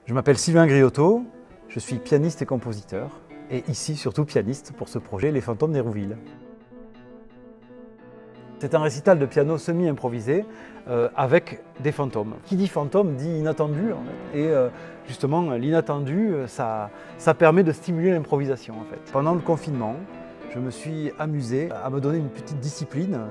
Je m'appelle Sylvain Griotto, je suis pianiste et compositeur, et ici surtout pianiste pour ce projet Les Fantômes d'Hérouville. C'est un récital de piano semi-improvisé avec des fantômes. Qui dit fantôme dit inattendu, en fait. Et justement l'inattendu, ça permet de stimuler l'improvisation en fait. Pendant le confinement, je me suis amusé à me donner une petite discipline.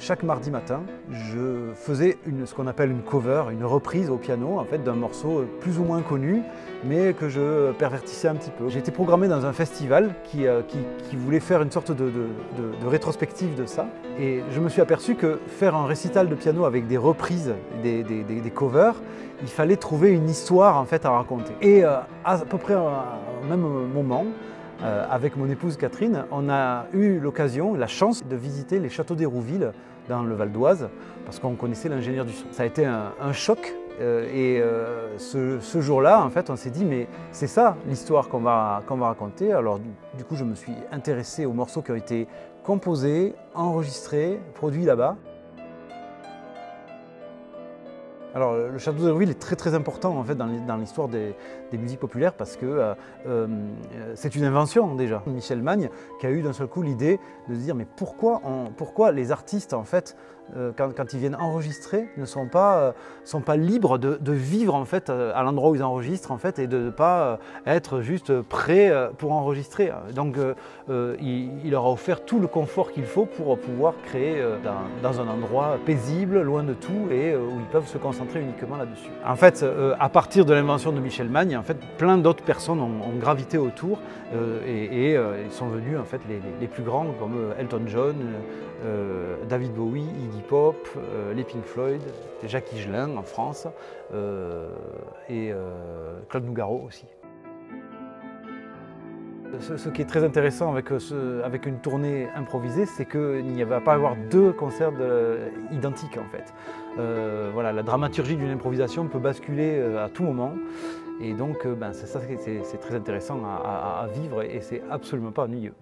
Chaque mardi matin, je faisais ce qu'on appelle une cover, une reprise au piano en fait, d'un morceau plus ou moins connu, mais que je pervertissais un petit peu. J'ai été programmé dans un festival qui voulait faire une sorte de rétrospective de ça. Et je me suis aperçu que faire un récital de piano avec des reprises, des covers, il fallait trouver une histoire en fait, à raconter. Et à peu près au même moment, avec mon épouse Catherine, on a eu l'occasion, la chance de visiter les châteaux d'Hérouville dans le Val d'Oise parce qu'on connaissait l'ingénieur du son. Ça a été un choc et ce jour-là, en fait, on s'est dit mais c'est ça l'histoire qu'on va raconter. Alors du coup, je me suis intéressé aux morceaux qui ont été composés, enregistrés, produits là-bas. Alors, le château d'Hérouville est très important en fait, dans l'histoire des musiques populaires parce que c'est une invention déjà. Michel Magne qui a eu d'un seul coup l'idée de se dire mais pourquoi les artistes en fait quand ils viennent enregistrer ne sont pas libres de vivre en fait à l'endroit où ils enregistrent en fait et de ne pas être juste prêts pour enregistrer. Donc il leur a offert tout le confort qu'il faut pour pouvoir créer dans un endroit paisible, loin de tout et où ils peuvent se concentrer uniquement là-dessus. En fait, à partir de l'invention de Michel Magne, en fait, plein d'autres personnes ont gravité autour et ils sont venus en fait les plus grands comme Elton John, David Bowie, Iggy Pop, les Pink Floyd, Jacques Higelin en France et Claude Nougaro aussi. Ce qui est très intéressant avec une tournée improvisée, c'est qu'il n'y va pas avoir deux concerts identiques en fait. Voilà, la dramaturgie d'une improvisation peut basculer à tout moment et donc c'est ça c'est très intéressant à vivre et c'est absolument pas ennuyeux.